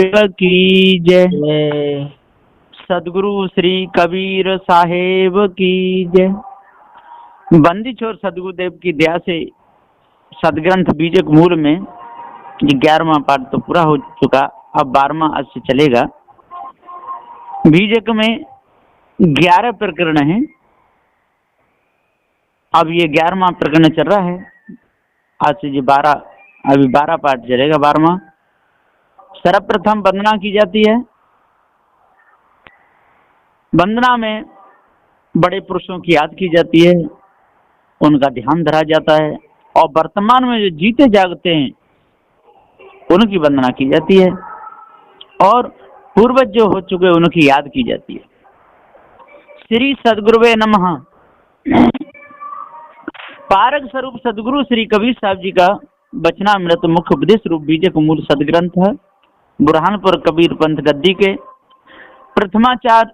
की जय। सदगुरु श्री कबीर साहेब की जय। बंदी छोर सदगुरुदेव की दया से सदग्रंथ बीजक मूल में ये 11वां पाठ तो पूरा हो चुका, अब 12वां आज से चलेगा। बीजक में 11 प्रकरण हैं, अब ये 11वां प्रकरण चल रहा है। आज से ये 12 पाठ चलेगा। 12वां सर्वप्रथम वंदना की जाती है। वंदना में बड़े पुरुषों की याद की जाती है, उनका ध्यान धरा जाता है और वर्तमान में जो जीते जागते हैं उनकी वंदना की जाती है और पूर्वज जो हो चुके उनकी याद की जाती है। श्री सदगुरुवे नमः। पारक स्वरूप सदगुरु श्री कबीर साहब जी का वचनामृत मुख्य उपदेश रूप बीजक मूल सदग्रंथ है। बुरहानपुर कबीर पंथ गद्दी के प्रथमाचार्य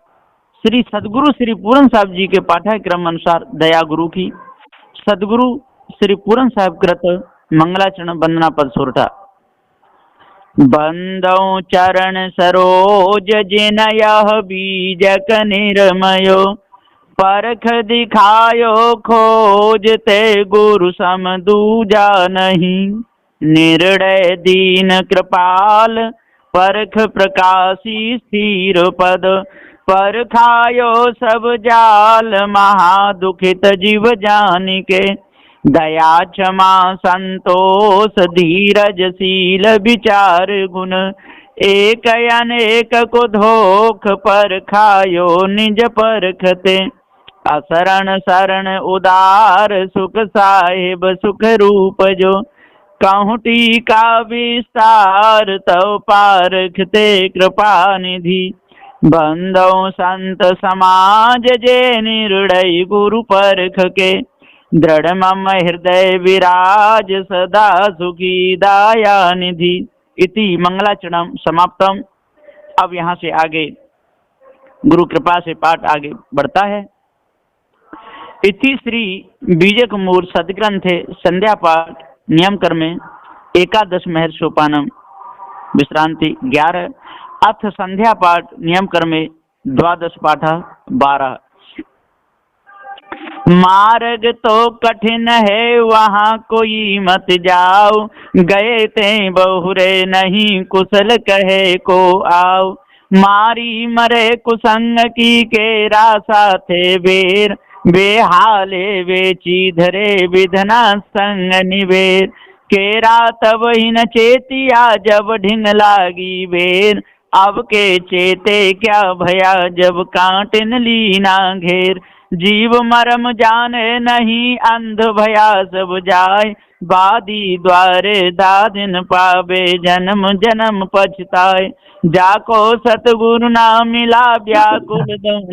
श्री सदगुरु श्री पूरन साहब जी के पाठ्यक्रम अनुसार दया गुरु की सदगुरु श्री पूरन साहब कृत मंगलाचरण वंदना पद सोरठा। बंदौ चरण सरोज जिन यह बीजक निर्मयो, परख दिखायो खोज ते गुरु सम दूजा नहीं। निर्णय दीन कृपाल परख प्रकाशी स्थिर पद, परखायो सब जाल महादुखित जीव जानिके। दया क्षमा संतोष धीरज शील विचार गुण, एक अनेक को धोख परखायो निज परखते। असरण शरण उदार सुख साहेब सुख रूप जो, कहूँ टीका विस्तार तव पारखते कृपा निधि। बंदौ संत समाज जे निर्णय गुरु परख के, दृढ़ मम हृदय विराज सदा सुखी दया निधि। इति मंगलाचरण समाप्तम। अब यहाँ से आगे गुरु कृपा से पाठ आगे बढ़ता है। इति श्री बीजक मूल सदग्रंथे संध्या पाठ नियम कर्मे एकादश महर सोपानम विश्रांति 11 अथ संध्या पाठ नियम कर्मे द्वादश पाठ 12। मार्ग तो कठिन है वहाँ कोई मत जाओ, गए ते बहुरे नहीं कुशल कहे को आओ। मारी मरे कुसंग की के रासा थे बेर, बेहाले बेची धरे विधना संग निवेर। केरा तब ही न चेतिया जब ढिंग लागी बेर, अब के चेते क्या भया जब कांटन लीना घेर। जीव मरम जाने नहीं अंध भया सब जाय, बादी द्वारे दादिन पावे जन्म जन्म पछताए। जाको सतगुरु ना मिला व्याकुल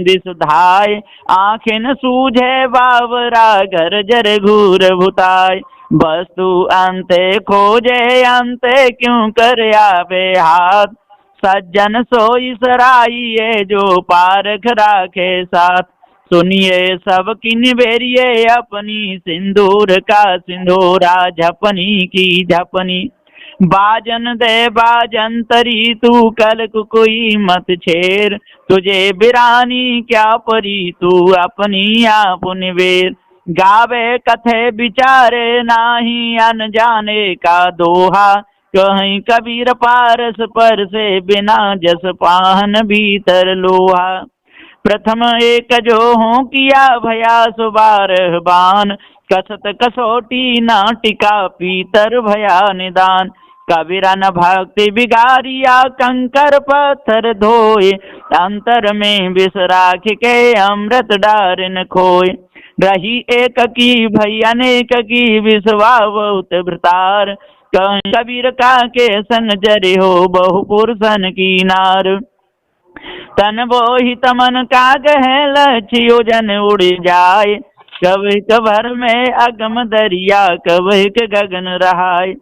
दिस धाय, आँखें सूझे बावरा घर जर घूर भुताय। वस्तु अंते खोजे अंते क्यों कर आवे हाथ, सज्जन सोई सराइये जो पारख राखे साथ। सुनिए सब की निबेरिए अपनी सिंदूर का सिंदूरा, झपनी की झपनी। बाजन दे बाजन तरी तू कल कोई मत छेर, तुझे बिरानी क्या परी तू अपनी आप निवेर। गावे कथे विचारे नाही अनजाने का दोहा, कहीं कबीर पारस पर से बिना जस पाहन भीतर लोहा। प्रथम एक जो हो किया भया सुबारह बान, कसत कसोटी ना टिका पीतर भया निदान। कबीरा न भक्ति बिगारिया कंकर पत्थर धोए, अंतर में विष राख के अमृत डारन खोए। रही एक की भई अनेक की विश्वा बहुत भृतार, कबीर का के सन जरे हो बहु पुरुषन की नार। तन बोहि तमन का गह लक्ष्यो जन उड़ जाए, कविक भर में अगम दरिया कविक गगन रहाय।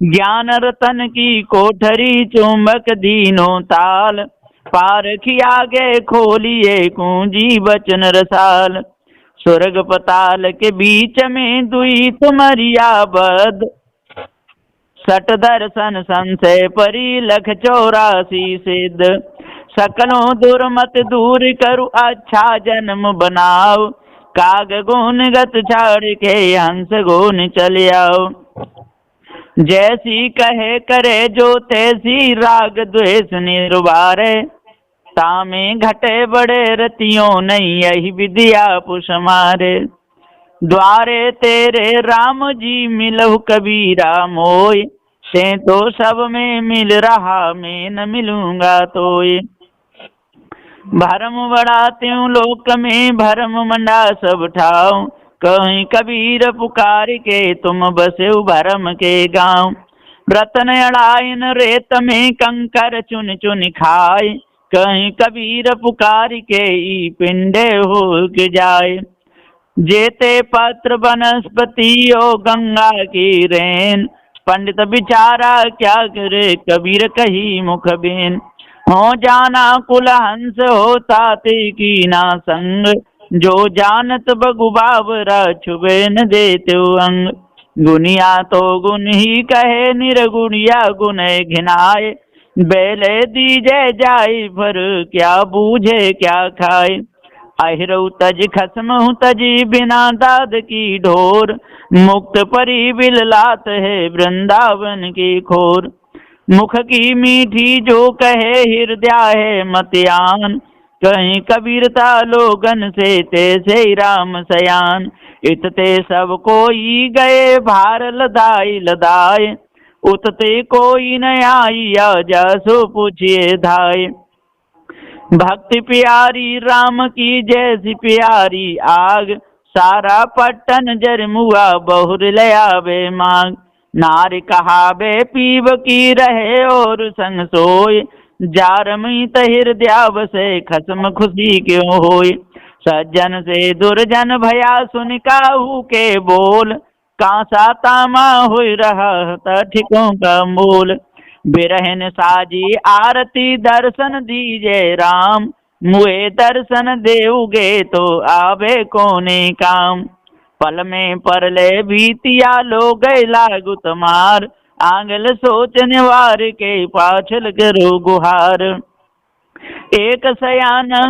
ज्ञान रतन की कोठरी चुंबक दीनो ताल, पारखी आगे खोलिए कुंजी बचन रसाल। स्वर्ग पताल के बीच में दुई तुमरिया बद, सट दर्शन संशय परी लख 84 सिद्ध। सकलों दुर्मत दूर करु अच्छा जन्म बनाओ, काग गुण गत छाड़ के हंस गुण चल आओ। जैसी कहे करे जो तैसी राग द्वेष निर्वारे, तामे घटे बड़े रतियों नहीं यही विद्या पुष मारे। द्वारे तेरे राम जी मिलहु कबीरा मोय, से तो सब में मिल रहा मैं न मिलूंगा तोय। भरम बड़ा त्यों लोक में भरम मंडा सब ठाव, कहीं कबीर पुकार के तुम बसे भरम के गांव। रतन अड़ाइन रेत में कंकर चुन चुन खाए, कहीं कबीर पुकार के ई पिंडे हो जाए। जेते पत्र वनस्पति ओ गंगा की रेन, पंडित बिचारा क्या करे कबीर कही मुख बेन। हो जाना कुल हंस होता ते की ना संग, जो जानत बगु बाबरा छुबे न देते अंग। गुनिया तो गुण ही कहे निर्गुणिया गुण घिनाए, बेले दीजे जाय पर क्या बूझे क्या खाए। अहिरऊ तज खसम तजी बिना दाद की ढोर, मुक्त परी बिललात है वृंदावन की खोर। मुख की मीठी जो कहे हृदय है मतियान, कहीं कबीरता लोगन से तैसे राम सयान। इतते सब कोई गए भार लदाई लदाए, उतते कोई न आई जसो पूछिए धाय। भक्ति प्यारी राम की जैसी प्यारी आग, सारा पट्टन जरमुआ बहुर लया बे मांग। नार कहावे पीब की रहे और संग सोय, जारमी हृदय बसे खसम खुशी क्यों होय। सज्जन से दुर्जन भया सुन काहू के बोल, कांसा तामा हो रहा ठिकों का मूल। बिरहन साजी आरती दर्शन दीजे राम, मुए दर्शन देउगे तो आवे कोने काम। पल में परले भीतिया लो गए लागु तमार, आंगल सोच निवार के पाछल करो गुहार। एक सयाना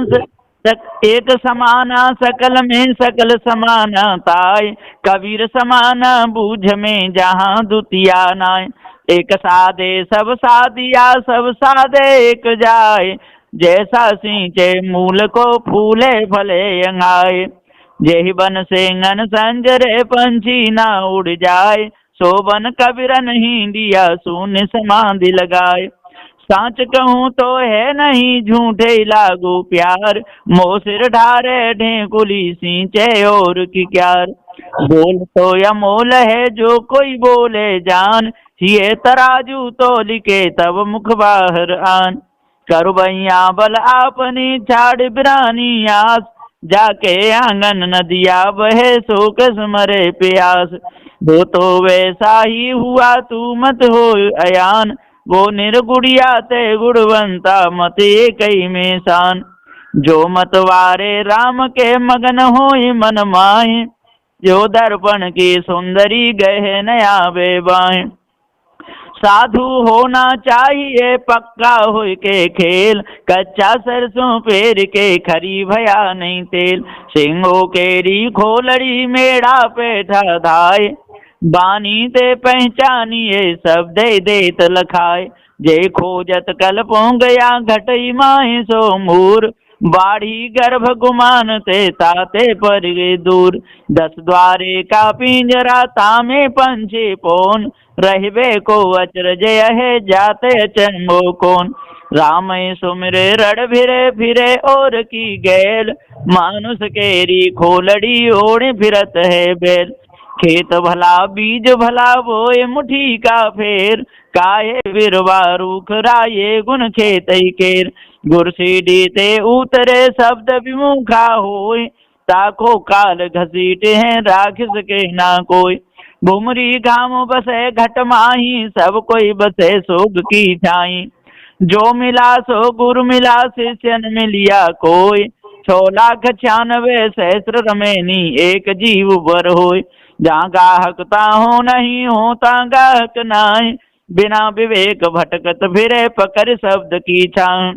एक समाना सकल में सकल समाना ताय, कबीर समाना बूझ में जहाँ दुतिया नाय। एक सादे सब सादिया सब सादे एक जाए, जैसा सींचे मूल को फूले फले अंगाए। जेहि बन से ngन संजरे पंछी ना उड़ जाए, सोबन कबीर नहीं दिया शून्य समाधि लगाए। सांच कहूँ तो है नहीं झूठे लागू प्यार, मोह सिर ढारे ढेकुली सींचे और की क्यार। बोल तो अमोल है जो कोई बोले जान, ये तराजू तो लिखे तब मुख बाहर आन। करु भैया बल आपनी छाड़ बिरानी आस, जाके आंगन नदिया बहे शोक मरे प्यास। वो तो वैसा ही हुआ तू मत हो अयान, वो निर्गुड़िया ते गुणवंता मत कई में शान। जो मतवारे राम के मगन होई मन माहे, जो दर्पण की सुंदरी गहे नया बेबाएं। साधु होना चाहिए पक्का हो के खेल, कच्चा सरसों पेर के खरी भया नहीं तेल। सिंगो केरी खोलड़ी मेढ़ा पेठा धाय, बानी ते पहचानिए सब दे देत लखाए। जे खोजत कल गया घटई माही सो मूर, बाढ़ी गर्भ गुमान ते ताते पर गे दूर। 10 द्वारे का पिंजरा तामे पंछी पोन, रहबे को अचरज है जाते अचरमो कौन। राम सुमिरे रड़ भिरे फिरे और की गैल, मानुष केरी खोलड़ी ओढ़ फिरत है बैल। खेत भला बीज भला बोए मुठी का फेर, काहे बिरवा रूख राये गुण खेत केर। गुरसीडी ते उतरे शब्द विमुखा होय, ताको काल घसीट है राखिस के ना कोई। भुमरी घाम बसे घट माही, सब कोई बसे सोग की छाई। जो मिला सो गुरु मिला शिष्यन मिलिया कोई, 6,96,000 रमेनी एक जीव बर होय। जहाँ गाहकता हो नहीं होता गाहक नाय, बिना विवेक भटकत फिरे पकड़ शब्द की छां।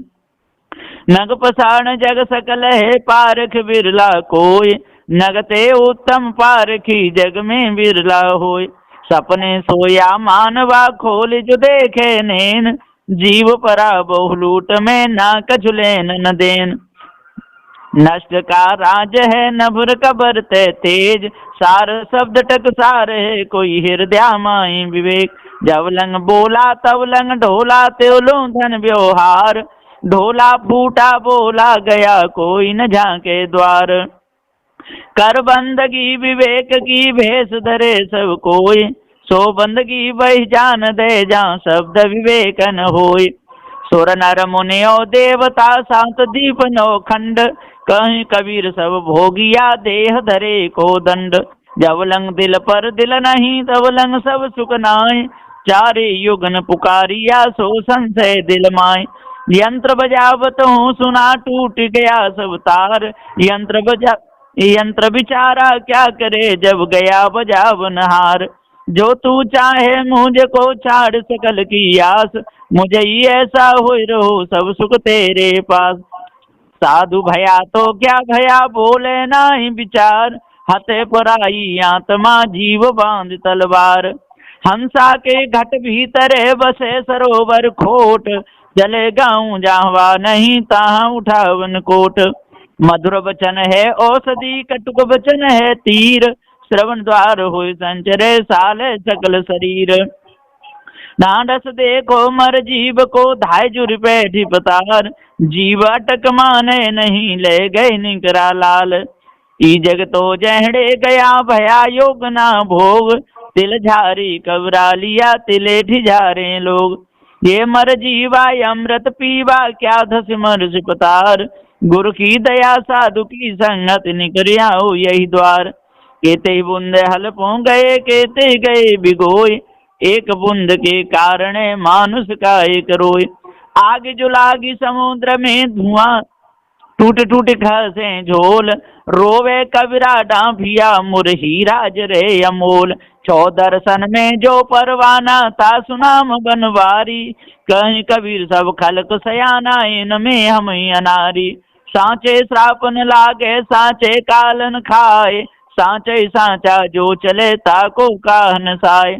नग पसाण जग सकल है पारख बिरला कोय, नगते उत्तम पारखी जग में बिरला होय। सपने सोया मानवा खोल जो देखे नैन, जीव परा बहुलूट में ना कछु लेन न देन। नष्ट का राज है नभुर कबर ते तेज, सार शब्द टकसार है कोई हृदय माई विवेक। जब लंग बोला तब लंग ढोला त्यो लो धन व्यवहार, ढोला फूटा बोला गया कोई न झांके द्वार। कर बंदगी विवेक की भेष धरे सब कोई, सो बंदगी वही जान दे जहाँ शब्द विवेकन होय। सुर नर मुनियो देवता सात दीप नौ खंड, कहीं कबीर सब भोगिया देह धरे को दंड। जब लंग दिल पर दिल नहीं तब लंग सब सुख नाय, चारे युगन पुकारिया सो संशय दिल माय। यंत्र बजावत हूँ सुना टूट गया सब तार, यंत्र बिचारा क्या करे जब गया बजावन हार। जो तू चाहे मुझे को छाड़ सकल की आस, मुझे ही ऐसा हो रहो सब सुख तेरे पास। साधु भया तो क्या भया बोले नाही विचार, हते पराई आत्मा जीव बांध तलवार। हंसा के घट भीतरे बसे सरोवर खोट, जले गाँव जाहवा नहीं ताहाँ उठावन कोट। मधुर वचन है औषधि कटुक वचन है तीर, श्रवण द्वार हुई संचरे साले सकल शरीर। ढांढस देखो मर जीव को धाय जुर बैठी पतार, जीव अटक माने नहीं ले गए निकरा लाल। ई जग तो जहड़े गया भया योग ना भोग, तिल झारी कबरा लिया तिले ठिजारे लोग। ये मर जीवा अमृत पीवा क्या धस मर पतार, गुरु की दया साधु की संगत निकरिया हो यही द्वार। केते बूंद हल पो गए केते गए भिगोय, एक बूंद के कारण मानुष का एक रोय। आग जुलागी समुद्र में धुआं टूट टूट खसे झोल, रोवे कबीरा डांफिया मुरही राज रे अमोल। छो दर्शन में जो परवाना था सुनाम बनवारी, कहीं कबीर सब खलक सयाना इनमें हम अनारी। सांचे श्रापन लागे सांचे कालन खाए, सांचे सांचा जो चले ताको काहन साय।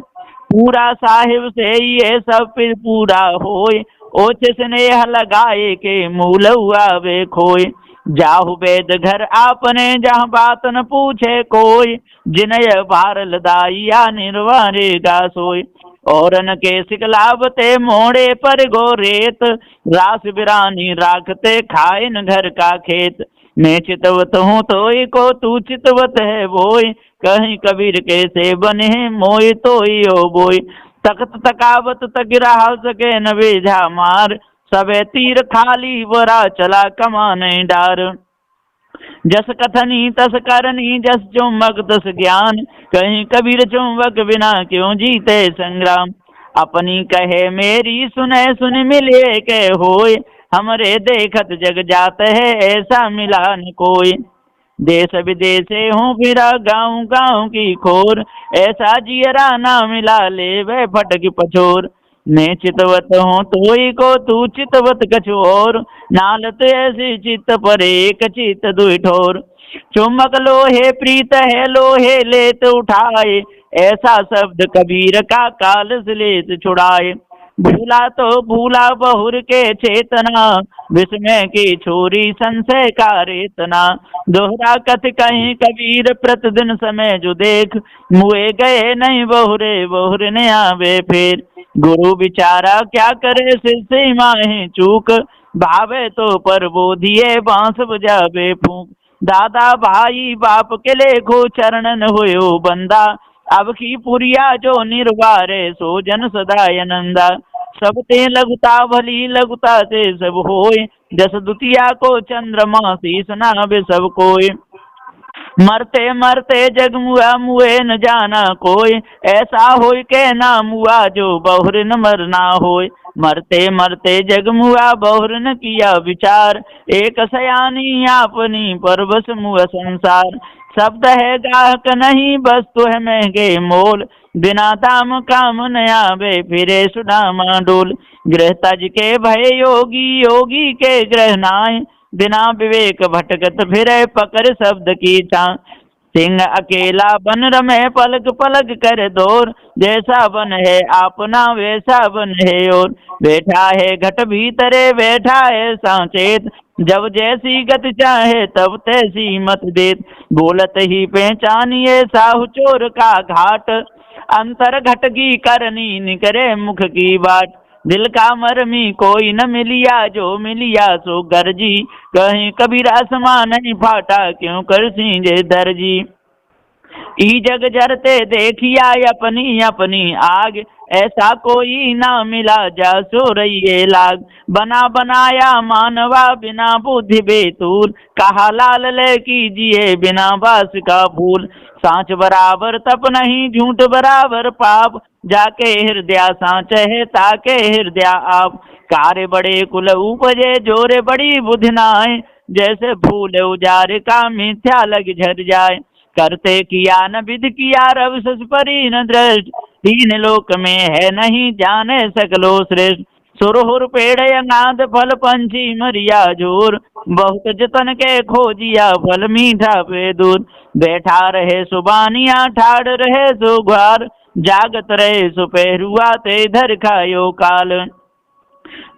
पूरा साहिब से ये सब फिर पूरा होए, ओछ स्नेह लगाए के मूल हुआ वे खोए। जाहु वेद घर आपने जहाँ बात न पूछे कोई, जिनय भारल दाइया निर्वारे का सोय। औरन के सिकलावते मोड़े पर गोरेत, रास बिरानी राखते खाए न घर का खेत। मैं चितवत हूँ तोई को तू चितवत है बोई, कहीं कबीर के से बने मोई तोई ओ बोई। तख्त तकावत तगिरा सके न बेझा मार, सबे तीर खाली बरा चला कमाने डार। जस कथनी तस करनी जस चुंबक तस ज्ञान, कहीं कबीर चुंबक बिना क्यों जीते संग्राम। अपनी कहे मेरी सुने सुन मिले के होय, हमरे देखत जग जात है ऐसा मिला न कोई। देश विदेशे हूँ फिरा गाँव गाँव की खोर, ऐसा जियरा ना मिला ले वह फटक पछोर। मैं चितवत हूँ तोई को तू चितवत कछु और, नालत ऐसी चित्त पर एक चित्त दुई ठोर। चुम्बक लोहे प्रीत है लोहे लेत उठाए, ऐसा शब्द कबीर का काल से लेत छुड़ाए। भूला तो भूला बहुर के चेतना, विस्मय की छोरी संशय का रेतना। दोहरा कथ कहीं कबीर प्रतिदिन समय जो देख, मुए गए नहीं बहुरे बहुर ने आवे फिर। गुरु बिचारा क्या करे सिर से माहे चूक, भावे तो पर बोधिए बांस बजावे फूक। दादा भाई बाप के लेखो चरणन होयो बंदा, अब की पुरिया जो निर्वारे सो जन सदायनंदा। सब ते लघुता भली लघुता से सब होय, जस दुतिया को चंद्रमा शीस नाभे सब कोय। मरते मरते जग मुआ मुए न जाना कोई, ऐसा होय के ना मुआ जो बहुर न मरना होय। मरते मरते जग मुआ बहुर न किया विचार, एक सयानी आपनी परबस मुआ संसार। शब्द है गाहक नहीं वस्तु है महंगे मोल, बिना दाम काम न आवे फिरे सुदामा डोल। गृह तज के भय योगी योगी के ग्रह नाय, बिना विवेक भटकत फिरे पकड़ शब्द की छां। सिंह अकेला बन रमे पलक पलक कर दौर, जैसा बन है अपना वैसा बन है और। बैठा है घट भीतरे बैठा है साचेत, जब जैसी गति चाहे तब तैसी मत देत। बोलत ही पहचानिए साहु चोर का घाट, अंतर घट की करनी निकरे मुख की बाट। दिल का मरमी कोई न मिलिया जो मिलिया सो गर्जी, कहीं कबीरा समा नहीं फाटा क्यों कर सींजे दर्जी। ई जग जरते देखिया अपनी अपनी आग, ऐसा कोई ना मिला जा सो रही लाग। बना बनाया मानवा बिना बुद्धि बेतूल, कहा लाल ले कीजिए बिना बास का फूल। सांच बराबर तप नहीं झूठ बराबर पाप, जाके हृदय सांच है ताके हृदय आप। कार्य बड़े कुल उपजे जोरे बड़ी बुद्धि नाय, जैसे फूल उजारे का मिथ्या लग झर जाए। करते किया न विधि किया रव सस परी न दृष्ट, तीन लोक में है नहीं जाने सकलो श्रेष्ठ। सुरहुर पेड़ अंगाद फल पंछी मरिया जोर, बहुत जतन के खोजिया फल मीठा पे दूर। बैठा रहे सुबानिया ठाड़ रहे सुघार, जागत रहे सुपहरुआ ते धर खायो काल।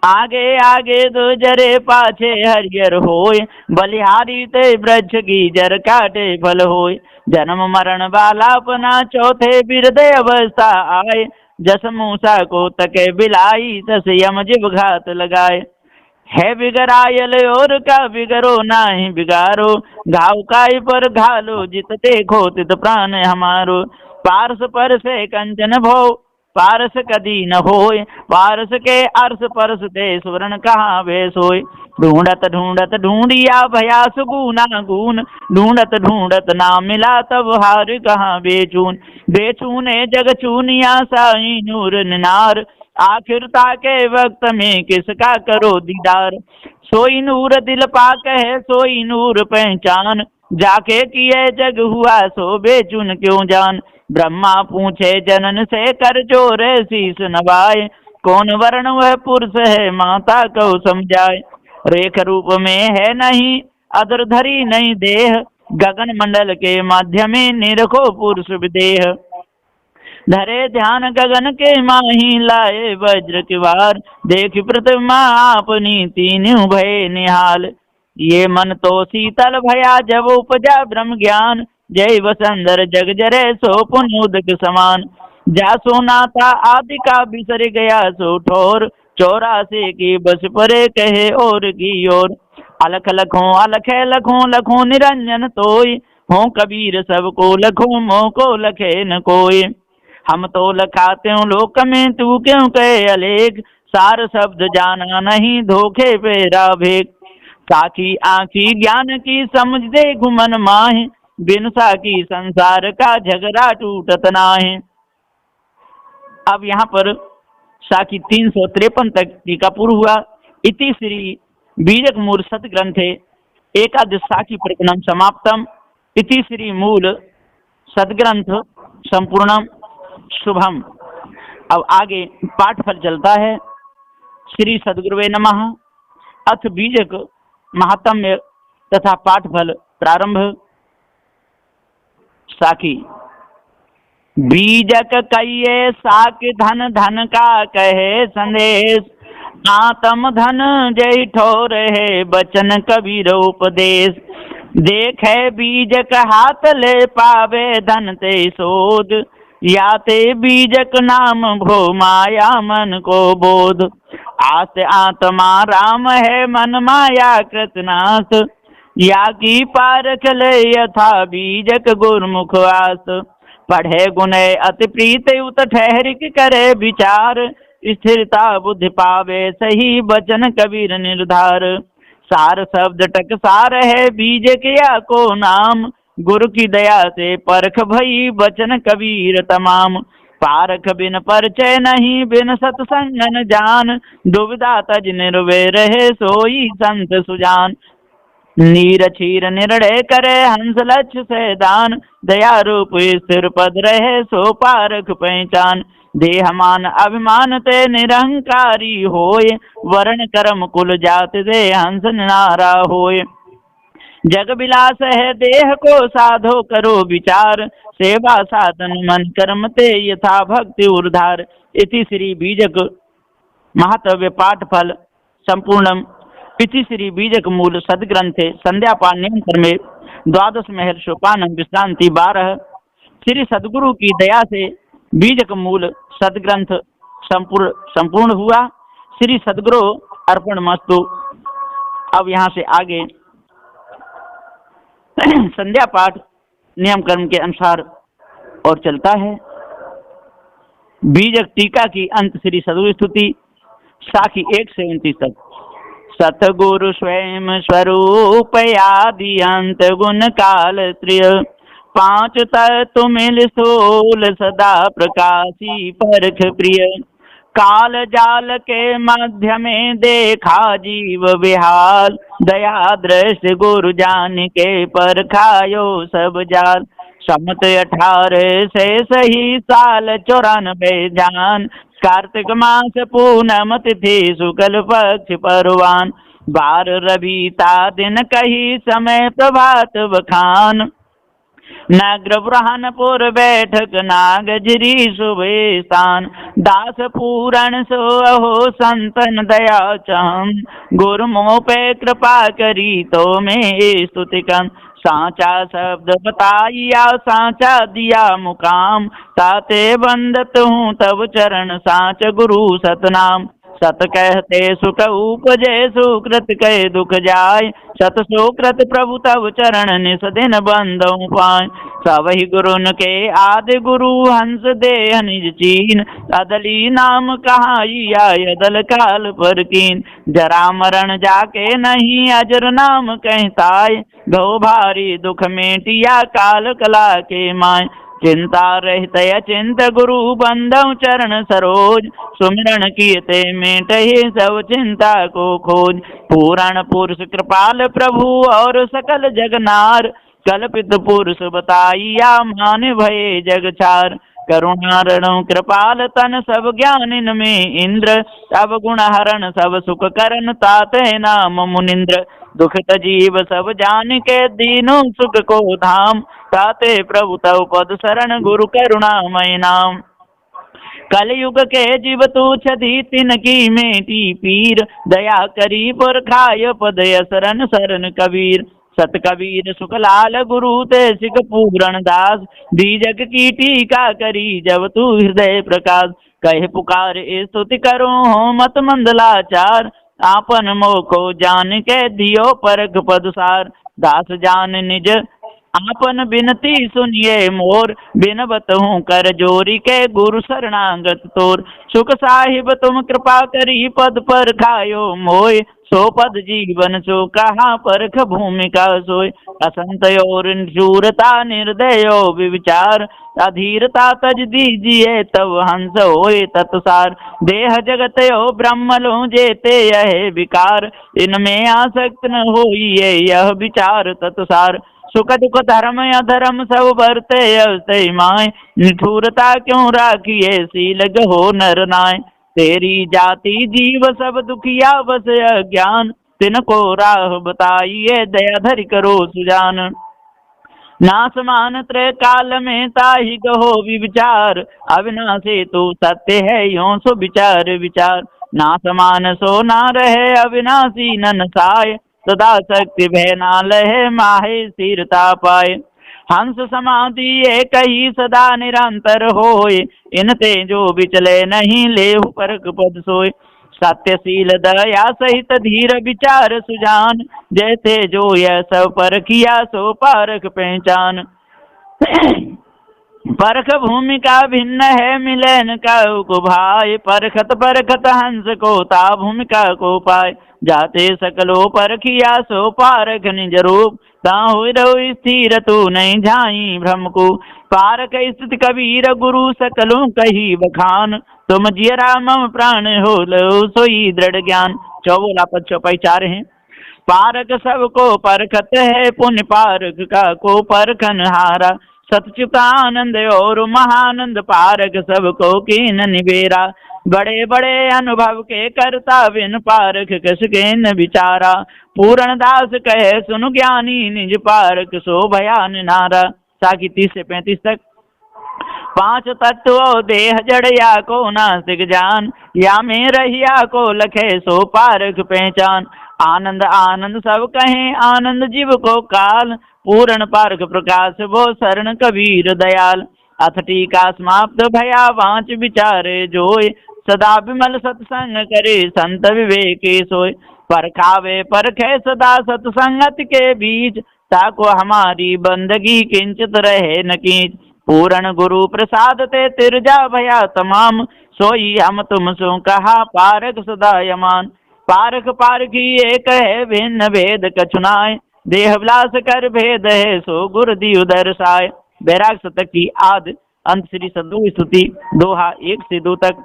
आगे आगे दो जरे पाछे हरियर होय, बलिहारी ते वृक्ष की जर काटे फल होय। जन्म मरण वाला अपना चौथे बिरदे अवस्था आए, जस मूसा को तके बिलाई तस यम जिब घात लगाए। है बिगड़ायल और का बिगड़ो नाही बिगारो, घाव काय पर घालो जित देखो तित प्राण हमारो। पारस पर से कंचन भो पारस कदी न होय, पारस के अर्स परस ते सुवर्ण कहाँ वे सोय। ढूंढत ढूंढत ढूंढिया भया सुगुना गुण, ढूंढत ढूंढत ना मिला तब हार कहाँ बेचून। बेचूने जग चूनिया साई नूर निनार, आखिर ताके वक्त में किसका करो दीदार। सोई नूर दिल पाक है सोई नूर पहचान, जाके किए जग हुआ सो बेचुन क्यों जान। ब्रह्मा पूछे जनन से कर जोर शीस नवाए, कौन वर्ण वह पुरुष है माता को समझाए। रेख रूप में है नहीं अदर धरी नहीं देह, गगन मंडल के माध्यम निरखो पुरुष विदेह। धरे ध्यान गगन के माही लाए वज्र की वार, देख प्रतिमा अपनी तीनों भय निहाल। ये मन तो शीतल भया जब उपजा ब्रह्म ज्ञान, जय वसंदर जग जरे सो पुनोदक समान। जा सोनाता आदि का बिसर गया सो ठोर, 84 की बस परे कहे और की ओर। अलख लखों अलख लखों लखों निरंजन तोय, हो कबीर सबको लखों मोह को लखे न कोई। हम तो लखाते हूँ लोक में तू क्यों कहे अलेख, सार शब्द जाना नहीं धोखे पे राभेक। साखी आखी ज्ञान की समझ दे घुमन माहे, बिन साखी संसार का झगड़ा टूटत नाहे। अब यहाँ पर साखी 353 तक टीका पूर्ण हुआ। इति श्री बीजक मूल सत ग्रंथे एकादश साखी प्रकरणम समाप्तम, इति श्री मूल सदग्रंथ संपूर्णम शुभम। अब आगे पाठ फल चलता है। श्री सद्गुरुवे नमः। अथ बीजक महात्म्य तथा पाठ फल प्रारंभ। साखी बीजक कहिए साक धन धन का कहे संदेश, आत्म धन जय ठोर है बचन कबीर उपदेश। देखे बीजक हाथ ले पावे धन ते शोध, याते बीजक नाम भो माया मन को बोध। आस आत्मा राम है मन माया कृतनाश, या की पारख ले यथा बीजक गुरमुख आस। पढ़े गुणे अति प्रीत उत ठहरिक करे विचार, स्थिरता बुद्धि पावे सही बचन कबीर निर्धार। सार शब्द टक सार है बीज किया को नाम, गुरु की दया से परख भई बचन कबीर तमाम। पारख बिन परिचय नहीं बिन सत्संग न जान, दुविधा तज निर्भय रहे सोई संत सुजान। नीर क्षीर निर्णय करे हंस लक्ष्य से दान, दया रूप स्थिर पद रहे सो पारख पहचान। देह मान अभिमान ते निरहंकारी होय, वर्ण कर्म कुल जात से हंस नारा होय। जग विलास है देह को साधो करो विचार, सेवा साधन मन कर्म ते यथा भक्ति उर्धार। इति श्री बीजक महातव्य पाठ फल संपूर्णम। इति श्री बीजक मूल सदग्रंथे संध्या पाठ नियम क्रमे द्वादश महल सोपानम विश्रांति 12। श्री सदगुरु की दया से बीजक मूल सदग्रंथ संपूर्ण हुआ। श्री सदगुरु अर्पण मस्तु। अब यहाँ से आगे संध्या पाठ नियम कर्म के अनुसार और चलता है। बीजक टीका की अंत श्री सदगुरु स्तुति साखी 1 से 29 तक। सतगुरु स्वयं स्वरूप आदि अंत गुण काल त्रिय, 5 तत्व मिल स्थूल सदा प्रकाशी परख प्रिय। काल जाल के मध्य में देखा जीव विहाल, दया दृष्टि गुरु जान के परखायो सब जाल। समत 18 से सही साल 94 जान, कार्तिक मास पूनम तिथि शुक्ल पक्ष परवान। 12 रविता दिन कही समय प्रभात बखान, नगर ब्रह्मपुर बैठक नागजरी सुबह स्थान। दास पूरण सो अहो संतन दया चम, गुरुमों पे कृपा करी तो मैं स्तुति कम। साचा शब्द बताइया साचा दिया मुकाम, ताते बंदत हूँ तब चरण साच गुरु सतनाम। सत कहते सुख उपजे सुकृत कहे दुख जाय, सत सुकृत प्रभु तब चरण निस दिन बंदौ पाय। सवहि गुरुन के आदि गुरु हंस देह निज चीन, अदली नाम कहाइया अदल काल पर कीन। जरा मरण जाके नहीं अजर नाम कहताय, गौ भारी दुख मेटिया काल कला के माय। चिंता रहित अचिंत गुरु बंदौ चरण सरोज, सुमिरन कीते मेटहि सब चिंता को खोज। पूरण पुरुष कृपाल प्रभु और सकल जगनार, कल्पित पुरुष बताइया मान भये जग चार। करुणा रणु कृपाल तन सब ज्ञान इनमें इंद्र, सब गुण हरण सब सुख करन ताते नाम मुनिंद्र। दुखित जीव सब जान के दीनों सुख को धाम, ताते प्रभु तव पद शरण गुरु करुणामय नाम। कलयुग के जीव तुच्छ तिन की मेटी पीर, दया करी पुरखाय पद शरण शरण कबीर। सत कबीर सुखलाल गुरु ते सिख पूरण दास, बीजक की टीका करी जब तू हृदय प्रकाश। कहे पुकार स्तुति करो हो मत मंदलाचार, आपन मोह को जान के दियो परख पदसार। दास जान निज आपन बिनती सुनिए मोर, बिनबत हूँ कर जोरी के गुरु शरणागत तोर। सुख साहिब तुम कृपा करी पद पर खायो मोय, सो पद जीवन सो कहा परख भूमिका सोय। असंत और शूरता निर्दयो विचार, अधीरता तज दीजिए तब हंस होए तत्सार। देह जगत यो ब्रह्म लो जेते यह विकार, इनमें आसक्त न होइए यह विचार तत्सार। सुख दुख धर्म अधर्म सब बरते अवसय माय, निठुरता क्यों राखिए शील गहो नर नाय। तेरी जाति जीव सब दुखिया बस अज्ञान, तिनको राह बताइए दया धरि करो सुजान। नासमान त्रय काल में ताहि गहो विचार, अविनाशी तू सत्य है यो सो विचार विचार। नासमान सो ना रहे अविनाशी नन साय, सदा शक्ति भय ना लहे माहे स्थिरता पाए। हंस समाधि एक ही सदा निरंतर होय, इन ते जो विचले नहीं लेहु परख पद सोय। सत्यशील दया सहित धीर विचार सुजान, जैसे जो यह सब परखिया सो पारख पहचान। परख भूमिका भिन्न है मिलन का को भाई, परखत परखत हंस को ता भूमिका को पाए, जाते सकलो परखिया सो पारख निज रूप, ताहु रहो स्थिर तू नहीं झाई भ्रम को, पारख स्थित कबीर गुरु सकलों कही बखान, तुम जियरा मम प्राण हो लो सोई दृढ़ ज्ञान। चौबोला पद चौपाई 4 हैं। पारक सबको परखत है पुण्य पारक का को परखन हारा, सतचित आनंद और महानंद पारक सबको कीन निबेरा, बड़े बड़े अनुभव के करता बिन पारक कस के न विचारा, पूर्ण दास कहे सुन ज्ञानी निज पारक सो भयान नारा। साकी 30 से 35 तक। 5 तत्व देह जड़ या को नासिक जान, या में रहिया को लखे सो पारक पहचान, आनंद आनंद सब कहें आनंद जीव को काल, पूर्ण पारक प्रकाश वो शरण कबीर दयाल, अथ टीका समाप्त भया वांच विचारे जोय, सदा विमल सत्संग करे संत विवेके सोय, परखावे परखे सदा सत्संगत के बीच, ताको हमारी बंदगी किंचित रहे न कीच, पूर्ण गुरु प्रसाद ते तिरजा भया तमाम, सोई हम तुम सो कहा पारक सदा यमान, पारक पारखी एक है भिन्न भेद कछुनाय, देह विलास कर भेद है सो गुर दियु दर्शाय। बैराग शतक की आद अंत श्री सदगुरु स्तुति दोहा 1 से 2 तक।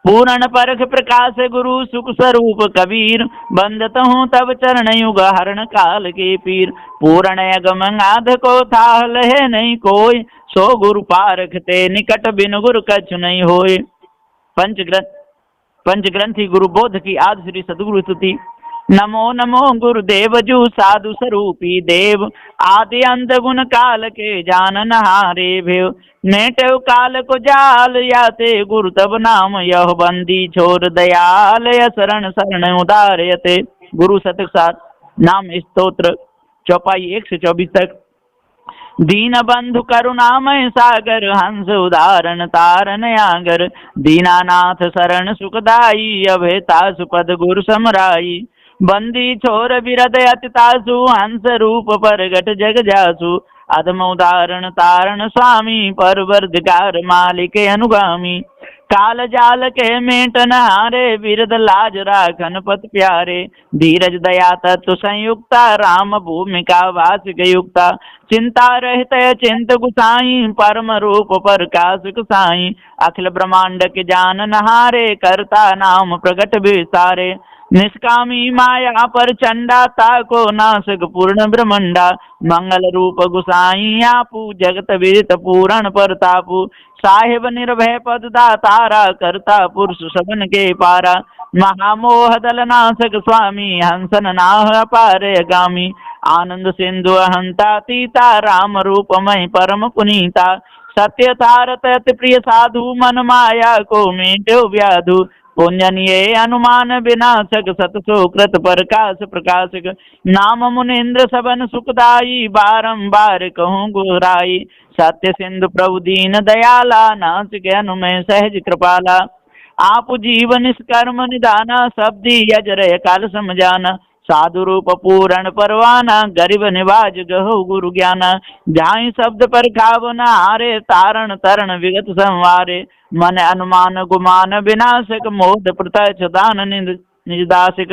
पूर्ण परख प्रकाश गुरु सुख स्वरूप कबीर, बंदत हूँ तब चरण युग हरण काल के पीर, पूर्ण अगम आध को था लहे नहीं कोई, सो गुरु पारख ते निकट बिन गुरु कछु नहीं होय। पंचग्रंथी गुरु बोध की आदि श्री सदगुरु स्तुति। नमो नमो गुरुदेव जू साधु स्वरूपी देव, आदि अंत गुण काल के जानन हारे भेव, नेटव काल को जाल याते गुरु तब नाम यह बंदी छोर दयाल, शरण शरण उदारयते। गुरु शतक 7 नाम स्तोत्र चौपाई 1 से 24 तक। दीन बंधु करुणामय सागर, हंस उदाहरण तारन आगर, दीनानाथ शरण सुखदाई, अभयता सुपद गुरु समराई, बंदी छोर बिरद अतितासु, हंस रूप परगट जग जासु, अधम उदाहरण तारण स्वामी, परवरदिगार मालिक अनुगामी, काल जाल के मेटन हारे, बिरद लाज राखन पत प्यारे, धीरज दया तत्व संयुक्ता, राम भूमिका वास युक्ता, चिंता रहित चिंत गुसाई, परम रूप प्रकाश साई, अखिल ब्रह्मांड के जान नहारे, करता नाम प्रगट विसारे, निष्कामी माया पर चंडा, ताको नासक पूर्ण ब्रह्मंडा, मंगल रूप गुसाई आपू, जगत विदित पूरण परतापू, साहिब निर्भय पद दातारा, करता पुरुष सबन के पारा, महामोह दल नाशक स्वामी, हंसन नाह अपार गामी, आनंद सिंधु हंता तीता, राम रूप मय परम पुनीता, सत्य तारत अति प्रिय साधु, मन माया को मेट्यो व्याधु, पुण्यनिये अनुमान विनाशक, सत सुकृत प्रकाश प्रकाशक, नाम मुनीन्द्र सबन सुखदाई, बारंबार कहूँ गुराई, सत्य सिंधु प्रभु दीन दयाला, नासिक अनुमय सहज कृपाला, आप जीवन निष्कर्म निदाना, शब्दी यजर काल समझाना, साधु रूप पूरण परवाना, गरीब निवाज गहो गुरु ज्ञाना, जाहि शब्द पर खावना हारे, तारण तरण विगत संवारे, मन अनुमान गुमान विनाशक, मोद प्रत्यक्ष दान निज दासिक,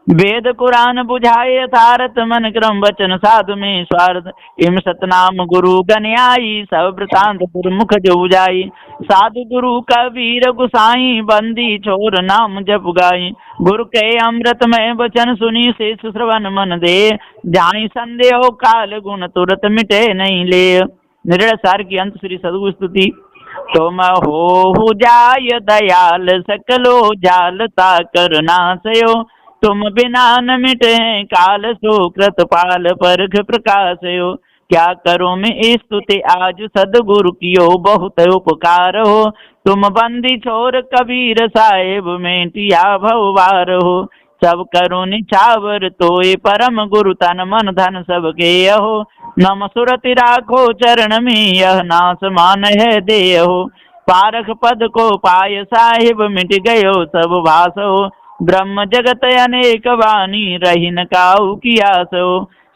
वेद कुरान बुझाए यथार्थ, मन क्रम वचन साधु में स्वार्थ, इम सतनाम गुरु गन्याई, सब वृतांत गुरुमुख जो बुझाई, साधु गुरु कबीर गुसाई, बंदी छोर नाम जप गाई, गुरु के अमृत में वचन सुनी, शेष श्रवण मन दे, जाई संदेह काल गुण तुरत मिटे नहीं ले। निर्णय सार की अंत श्री सदगुरु स्तुति। तुम हो जाय दयाल, सकलो जालता करना सयो, तुम बिना न मिटे काल सुकृत पाल, परख प्रकाशयो, क्या करो मैं स्तुति आज सदगुरु कियो, बहुत उपकार हो, तुम बंदी छोर कबीर साहेब मेटिया भववार हो, सब करो निछावर तोय, परम गुरु तन मन धन सबके हो, नम सुरति राखो चरण में, यह नास मान है देहो, पारख पद को पाय साहिब, मिट गयो सब भासो, ब्रह्म जगत अनेक वाणी, रही न काऊ कियासो,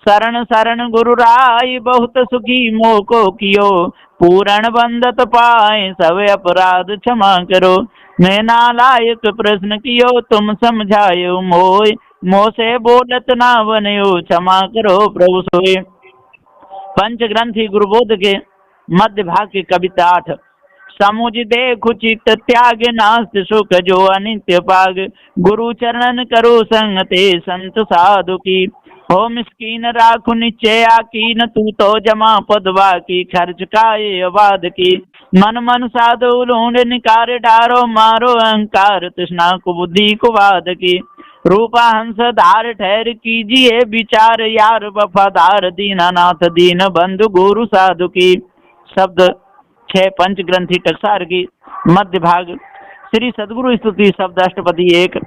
शरण शरण गुरु राय बहुत सुखी मोको कियो, पूरण बंदत पाए सब अपराध क्षमा करो। मैं नालायक प्रश्न कियो तुम समझायो मोय, मोसे बोलत ना बन्यो क्षमा करो प्रभु सोय। पंच ग्रंथी गुरुबोध के मध्य भाग की कविता 8। समुझ देखु चित त्याग नास्त सुख जो अनित्य पाग, गुरु चरणन करो संगते संत साधु की। हो मिस्कीन राखु निश्चय आकीन, तू तो जमा पदवा की खर्च काये अबाद की। मन मन साधु लूंड निकार डारो, मारो अहंकार तृष्णा को बुद्धि को वाद की। रूपा हंस धार ठहर कीजिए विचार, यार वफादार दीनानाथ दीन बंधु गुरु साधु की। शब्द 6 पंच ग्रंथी टकसार की मध्य भाग। श्री सदगुरु स्तुति शब्द अष्टपदी 1।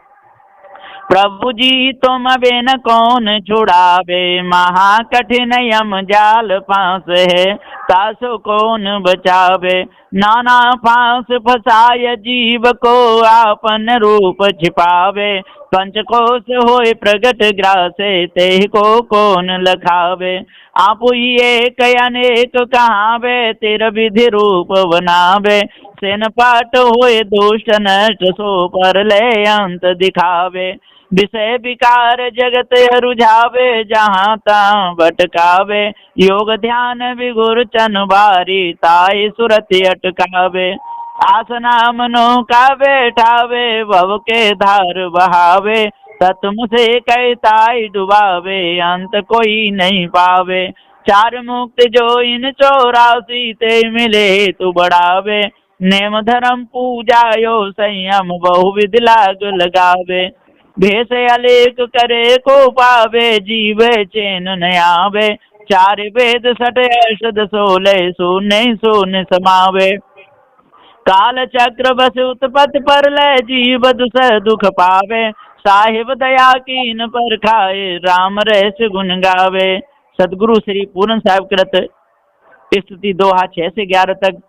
प्रभु जी तुम बिन कौन छुड़ावे, महा कठिन यम जाल फांस है, तासो कौन बचावे। नाना फांस फसाय जीव को, आपन रूप छिपावे। पंचकोश होए प्रगट ग्रासे, तेह को कौन लखावे। आप ही एक अनेक कहावे, तिर विधि रूप बनावे। सेन पाट होए दुष्ट नष्ट, सो पर ले अंत दिखावे। विषय विकार जगत रुझावे, जहाँ तहाँ भटकावे। योग ध्यान विगुर चन बारी, ताई सुरत अटकावे। आसना मनो का बैठावे, भव के धार बहावे। तत्म से कहताई डुबावे, अंत कोई नहीं पावे। चार मुक्त जो इन 84 ते मिले तू बढ़ावे। नेम धर्म पूजा यो संयम, बहुविध लाग लगावे। भेष अलेख करे को पावे, जीवे चैन न आवे। चार वेद सठ अष्ट 16 शून्य शून्य समावे। काल चक्र बस उत्पत्ति पर ले, जीव दुख पावे। साहिब दया कीन पर खाए, राम रहस्य गुण गावे। सदगुरु श्री पूर्ण साहिब कृत स्तुति दोहा 6 से 11 तक।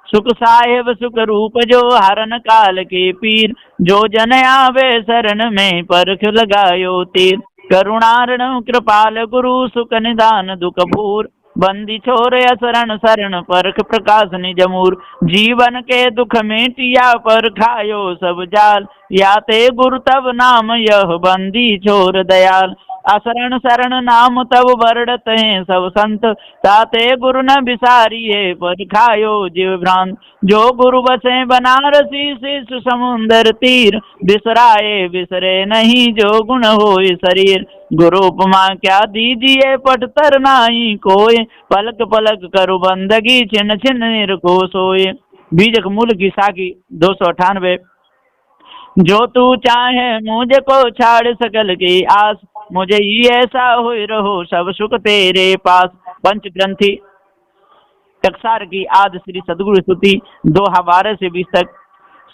सुख साहेब सुख रूप जो, हरन काल के पीर। जो जन आवे शरण में, परख लगायो तीर। करुणारण कृपाल गुरु, सुख निदान दुख भूर। बंदी छोर असरण शरण, परख प्रकाश निजमूर। जीवन के दुख मेटिया, पर खायो सब जाल। याते गुरु तब नाम यह, बंदी छोर दयाल। असरण शरण नाम तब वर्णत हैं सब संत, ताते गुरु न बिसारिये पर खायो जीव भ्रांत। जो गुरु बसे बनारसी शिष्य समुंदर तीर, बिसराए बिसरे नहीं जो गुण होए शरीर। गुरु उपमा क्या दीजिए पटतर नाही कोय, पलक पलक करु बंदगी छिन छिन निरखो सोए। बीजक मूल की साखी 298। जो तू चाहे मुझको छाड़ सकल की आस, मुझे ही ऐसा हो रहो सब सुख तेरे पास। पंच ग्रंथी टकसार की आदि श्री सदगुरु स्तुति दोहा 12 से 20 तक।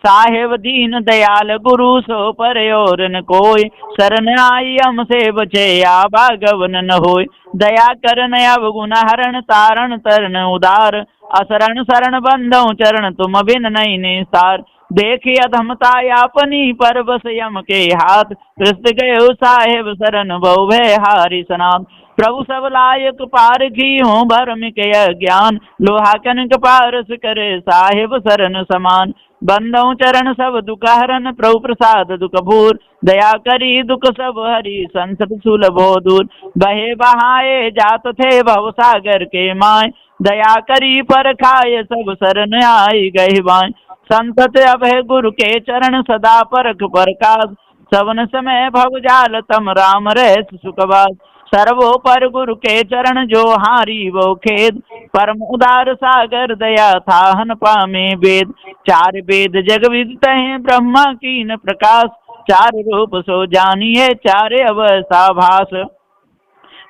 साहेब दीन दयाल गुरु, सो पर और न कोई। शरण आई हमसे बचे, या भागवन न होय। दया करन अवगुण हरण, तारण तरन उदार। असरण शरण बंधौ चरण, तुम बिन नहीं निस्तार। देखी अधमता अपनी, पर बस यम के हाथ। कृष्ण गयो साहेब शरण, बहु भय हारि सनाथ। प्रभु सब लायक पारखी हूँ, भरम के ज्ञान। लोहा कनक पारस करे, साहेब शरण समान। बंदौ चरण सब दुख हरन, प्रभु प्रसाद दुख भूर। दया करी दुख सब हरि, संसत सुलभो दूर। बहे बहाए जात थे भव सागर के माय, दया करी पर खाए सब शरण आई गए बाय। संतत अभय गुरु के चरण, सदा परख प्रकाश। सवन समय भव जाल, तम राम रहस सुखवास। सर्वो पर गुरु के चरण, जो हारी वो खेद। परम उदार सागर दया, थाहन पामे वेद। चार वेद जग विदित हैं, ब्रह्मा कीन प्रकाश। चार रूप सो जानिए, चार अवस्था भास।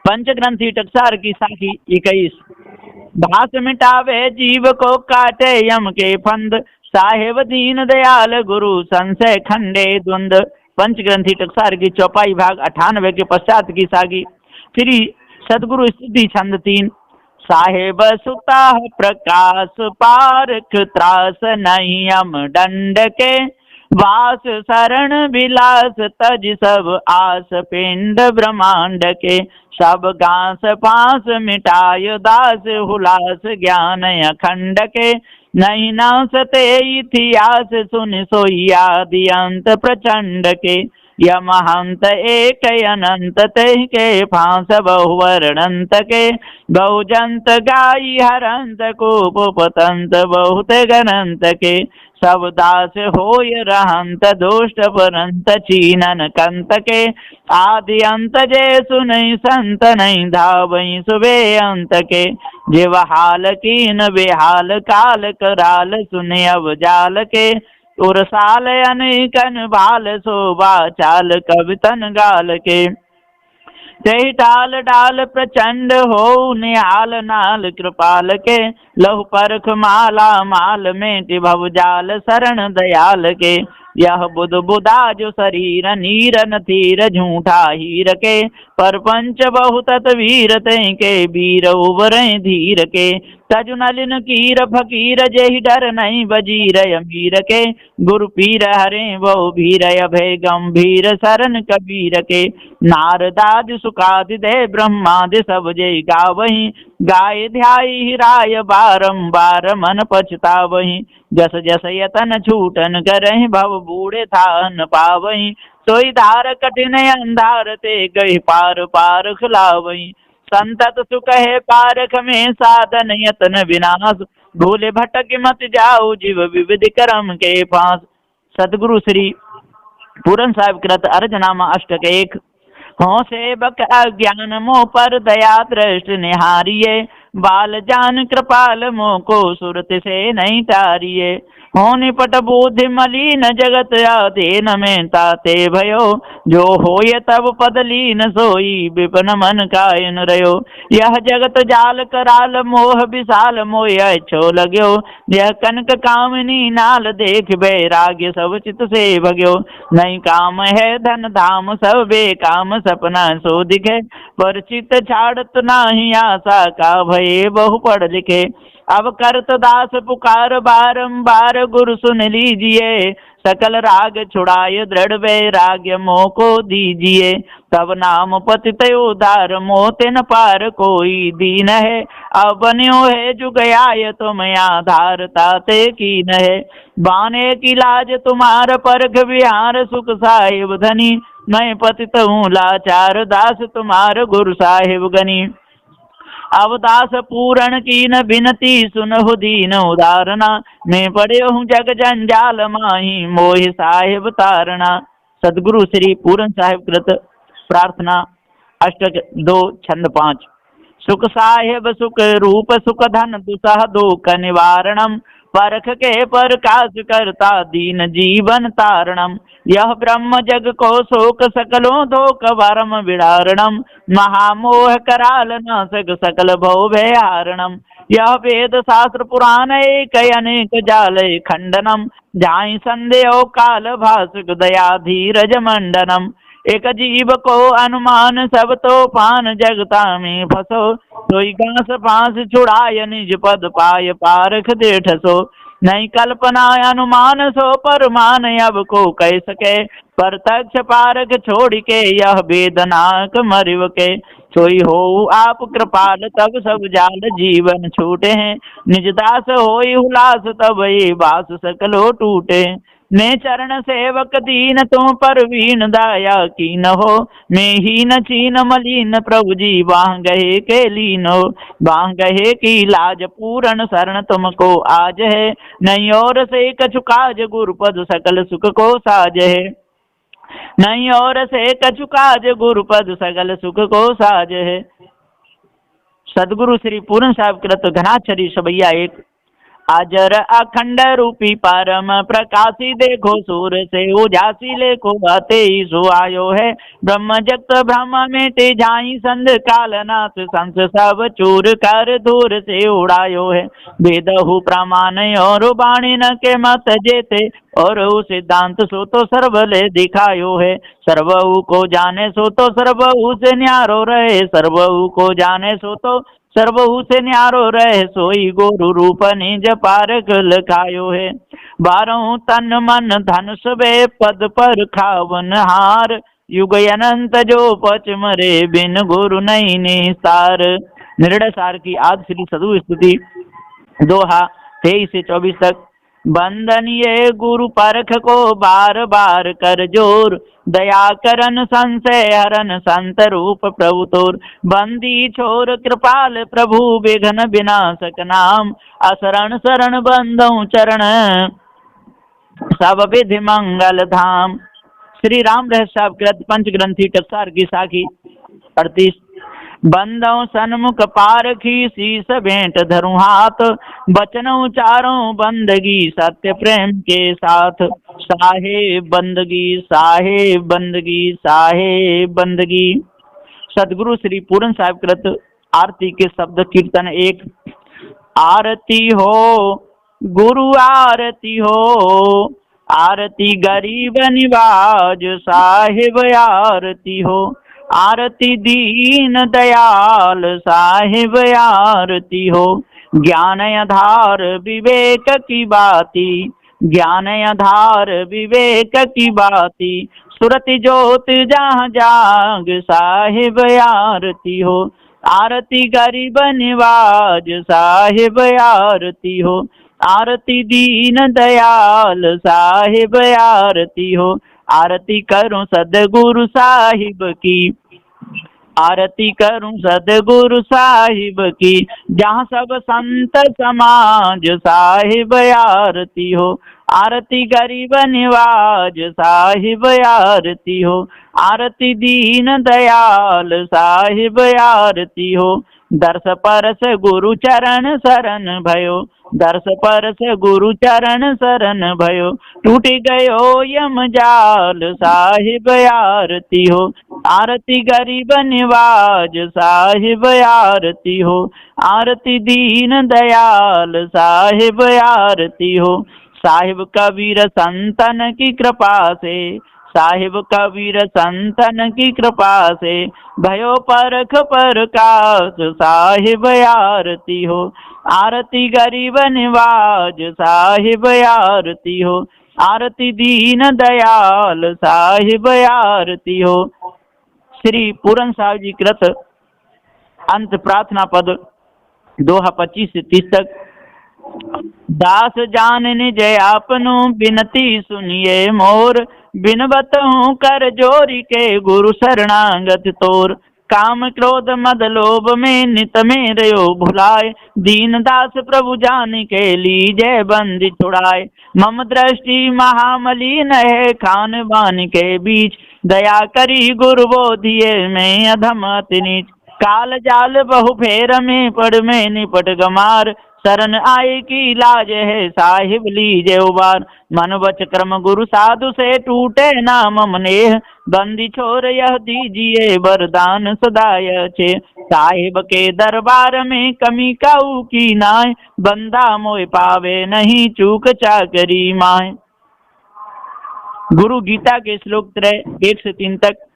पंच ग्रंथी टकसार की साखी 21। भास मिटावे जीव को, काटे यम के फंद। साहेब दीन दयाल गुरु, संशय खंडे द्वंद। पंच ग्रंथी टकसार की चौपाई भाग 98 के पश्चात की सागी। श्री सदगुरु स्तुति छंद 3। साहेब सुता प्रकाश पारख, त्रास नहीं यम दंड के। वास शरण विलास तज सब आस पिंड ब्रह्मांड के, सब घास पास मिटाय दास हुलास ज्ञान अखंड के, नहीं नासते इतिहास सुन सोई आदि अंत प्रचंड के, यमहंत एक अनंत तह के फांस बहुवर्णंत के, बहुजंत गाई हरंत को पतंत बहुत गणंत के, सब दास होय रहंत दुष्ट परंत चीनन कंत के, आदि अंत जे सुनई संत नहीं धावई सुबे अंत के, जिव हाल कीन बेहाल काल कराल सुने अब जाल के, उरसाल अनेकन बाल शोभा चाल कवितन गाल के, तेहि टाल डाल प्रचंड हो निहाल नाल कृपाल के, लहु परख माला माल में भव जाल शरण दयाल के, यह बुध बुधा जो शरीर नीर नथीर झूठा हीर के, परपंच बहुतत वीर तय के वीर उबरें धीर के, तजु नलिन कीर फकीर जेहि डर नहीं बजीर अमीर के, गुरु पीर हरे बहु भीर अभय गंभीर शरण कबीर के, नारदादि सुखादि दे ब्रह्मादि सब जय गावहीं, गाय ध्याई राय बारंबार मन पछतावहीं, जस जस यतन छूटन करहि भव बूढ़े था न पावहीं, सोई धार कठिन अंधार ते गई पार पार खिलावहीं, संतत सुख है पारख में साधन यतन विनाश, भूले भटक मत जाओ जीव विविध कर्म के पास। सदगुरु श्री पूरन साहिब कृत अर्जनामा अष्टक 1। हो सेवक अज्ञान मोह पर दया दृष्टि निहारिये, बाल जान कृपाल मोह को सुरत से नहीं तारिये, हो निपट बुद्धि मलिन जगत अधीन में ताते भयो, जो होय तब पद लीन सोई विपिन मन कायन रयो, यह जगत जाल कराल मोह विशाल मोह अच्छो लग्यो, यह कनक कामनी नाल देख बैराग्य सब चित से भग्यो, नहीं काम है धन धाम सब बेकाम सपना सो दिखे, पर चित छाड़त नाही आशा का भय बहु पढ़ लिखे, अब करत दास पुकार बारंबार गुरु सुन लीजिए, सकल राग छुड़ाए दृढ़ वैराग्य मोह को दीजिए, तब नाम पतित उदार मोह तिन पार कोई दीन है, अब बन्यो है जुग आय तुम आधार ताते कीन है, बाने की लाज तुम्हार परख विहार सुख साहिब धनी, मैं पतित हूँ लाचार दास तुम्हार गुरु साहिब गनी, अवदास पूरण कीन बिनती सुनहु दीन उदारना, मैं पड़े हूँ जग जंजाल माही मोहि साहिब तारना। सदगुरु श्री पूरन साहिब कृत प्रार्थना अष्टक 2 छंद 5। सुख साहिब सुख रूप सुख धन दुसह दुख निवारणम, परख के प्रकाश करता दीन जीवन तारणम, यह ब्रह्म जग को शोक सकलों धोक वरम विडारणम, महामोह कराल नासक सकल भव भयारणम, यह वेद शास्त्र पुराण एक अनेक जाल खंडनम, जाहि संदेह काल भासुक दया धीरज मंडनम, एक जीव को अनुमान सब तो पान जगता में फसो, सोई घास फांस छुड़ाय निज पद पाय पारख देठसो, नहीं कल्पना अनुमान सो परमान अब को कह सके, प्रत्यक्ष पारख छोड़ के यह वेदनाक मरिव के, सोई हो आप कृपाल तब सब जाल जीवन छूटे हैं, निज दास होई हुलास तब ये बास सकलो टूटे, मैं चरण सेवक दीन तुम पर वीन दाया की न हो, मैं ही न चीन मलिन प्रभु जी बाह गहे के लीन हो, बाह गहे की लाज पूरण शरण तुमको आज है, नहीं और से कछु काज गुरुपद सकल सुख को साज है, नहीं और से कछु काज गुरुपद सकल सुख को साज है। सदगुरु श्री पूरन साहिब कृत घनाक्षरी सबैया 1। अजर अखंड रूपी परम प्रकाशी देखो सूर से उजासी लेखो आते ही सो आयो है, ब्रह्म जगत ब्रह्म मेटे जाई संध कालनाथ संस सब चूर कर दूर से उड़ायो है, वेदहु प्रमाण और बाणी न के मत जेते, और सिद्धांत सो तो सर्वले दिखायो है, सर्वहु को जाने सो तो सर्वहु से न्यारो रहे, सर्वहु को जाने सो तो सर्वहु से न्यारो रह सोई गुरु रूप निज पारक लखायो है। बारहु तन मन धन सबे पद पर खावन हार, युग अनंत जो पच मरे बिन गुरु नहीं निस्तार। निर्णय सार की आदि श्री सदु स्तुति दोहा 23 से 24 तक। बंदनीय गुरु परख को बार बार कर जोर, दया करन संशय हरन संत रूप प्रभु तोर। बंदी छोर कृपाल प्रभु विघ्न विनाशक नाम, असरण शरण बंदौ चरण सब विधि मंगल धाम। श्री राम रहस्याकृत पंच ग्रंथी टकसार की साखी 38। बंदौ सन्मुख पारखी शीस भेंट धरु हाथ, बचन उचारों बंदगी सत्य प्रेम के साथ। साहेब बंदगी साहेब बंदगी साहेब बंदगी। सदगुरु श्री पूरन साहिब कृत आरती के शब्द कीर्तन 1। आरती हो गुरु आरती हो, आरती गरीब निवाज साहिब आरती हो। आरती दीन दयाल साहिब आरती हो। ज्ञान आधार विवेक की बाती, ज्ञान आधार विवेक की बाती। सुरति ज्योत जहाँ जाग साहिब आरती हो। आरती गरीब निवाज साहिब आरती हो। आरती दीन दयाल साहिब आरती हो। आरती करूं सदगुरु साहिब की, आरती करूं सदगुरु साहिब की। जहाँ सब संत समाज साहिब आरती हो। आरती गरीब निवाज साहिब आरती हो। आरती दीन दयाल साहिब आरती हो। दर्श परस गुरु चरण शरण भयो, दर्श परस गुरु चरण शरण भयो। टूट गयो यम जाल साहिब आरती हो। आरती गरीब निवाज साहिब आरती हो। आरती दीन दयाल साहिब आरती हो। साहिब कबीर संतन की कृपा से, साहिब कबीर संतन की कृपा से। भयो परख प्रकाश साहिब आरती हो। आरती गरीब निवाज साहिब आरती हो। आरती दीन दयाल साहिब आरती हो। श्री पूरन साहिब जी कृत अंत प्रार्थना पद दोहा 25 से 30 तक। दास जान निज आपनु बिनती सुनिए मोर, बिनबत हूँ कर जोरी के गुरु शरणागत तोर। काम क्रोध मद लोभ में नित में रयो भुलाए, दीन दास प्रभु जान के लीजे बंदी छुड़ाए। मम दृष्टि महामलिन है खान बान के बीच, दया करी गुरु बोधिए में अधम अति नीच। काल जाल बहु फेर में पड़ में निपट गमार, शरण आए की लाज है साहिब लीजे उबार। मन वच क्रम गुरु साधु से टूटे नाम मनेह, बंदी छोर यह दीजिए वरदान सदाय छे। साहिब के दरबार में कमी काऊ की नाय, बंदा मोय पावे नहीं चूक चाकरी माय। गुरु गीता के श्लोक 1 से 3 तक।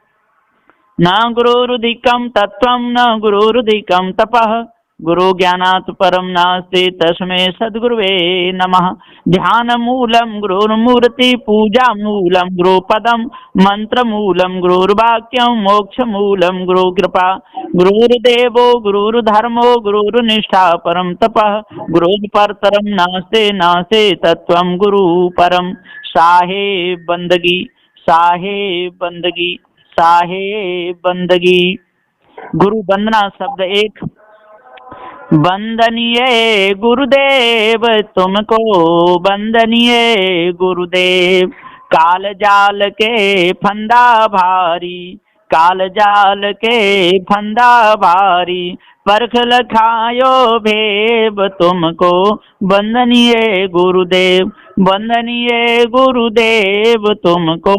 न गुरुरुधिकं तत्त्वं न गुरुरुधिकं तपः, गुरु ज्ञानात् परम नास्ति तस्मै सद्गुरुवे नमः। ध्यान मूलम गुरुर्मूर्ति, पूजा मूलम गुरुपदम, मंत्र मूलम गुरुर्वाक्यम, मोक्ष मूलम गुरु कृपा। गुरुर्देवो गुरुर्धर्मो गुरुर्निष्ठा परम तपः, गुरुर्परतरम नास्ति नास्ति तत्त्वं गुरु परम। साहेब बंदगी साहेब बंदगी साहेब बंदगी। गुरु वंदना शब्द 1। वंदनीय गुरुदेव तुमको, वंदनीय गुरुदेव। काल जाल के फंदा भारी, काल जाल के फंदा भारी। परख लखायो भेब तुमको, वंदनीय गुरुदेव। वंदनीय गुरुदेव तुमको,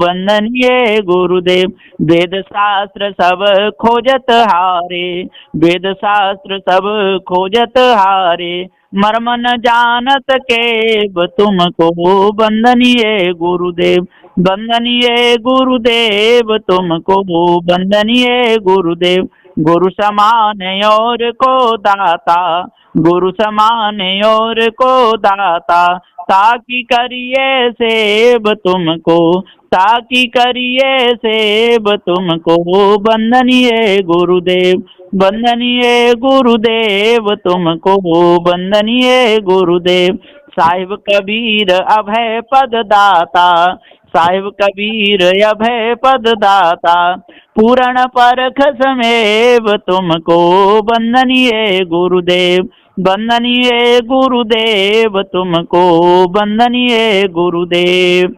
वंदनीय गुरुदेव। वेद शास्त्र सब खोजत हारे, वेद शास्त्र सब खोजत हारे। मर्म न जानत केव तुमको, वंदनीय गुरुदेव। वंदनीय गुरुदेव तुमको, वंदनीय गुरुदेव। गुरु समान और को दाता, गुरु समान और को दाता, ताकि करिए सेब तुमको, ताकि करिए सेब तुमको, वंदनीय गुरुदेव, वंदनीय गुरुदेव तुमको, वंदनीय गुरुदेव। साहिब कबीर अभय पद दाता, साहिब कबीर अभय पद दाता, पूर्ण परख समेव तुमको, वंदनीय गुरुदेव, वंदनीय गुरुदेव तुमको, वंदनीय गुरुदेव।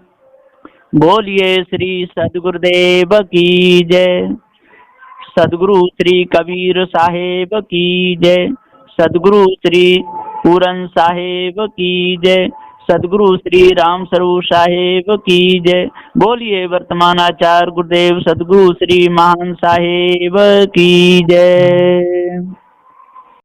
बोलिए श्री सद्गुरुदेव की जय, सद्गुरु श्री कबीर साहेब की जय, सद्गुरु श्री पूरन साहेब की जय, सद्गुरु श्री राम स्वरूप साहेब की जय। बोलिए वर्तमान आचार्य गुरुदेव सद्गुरु श्री महान साहेब की जय।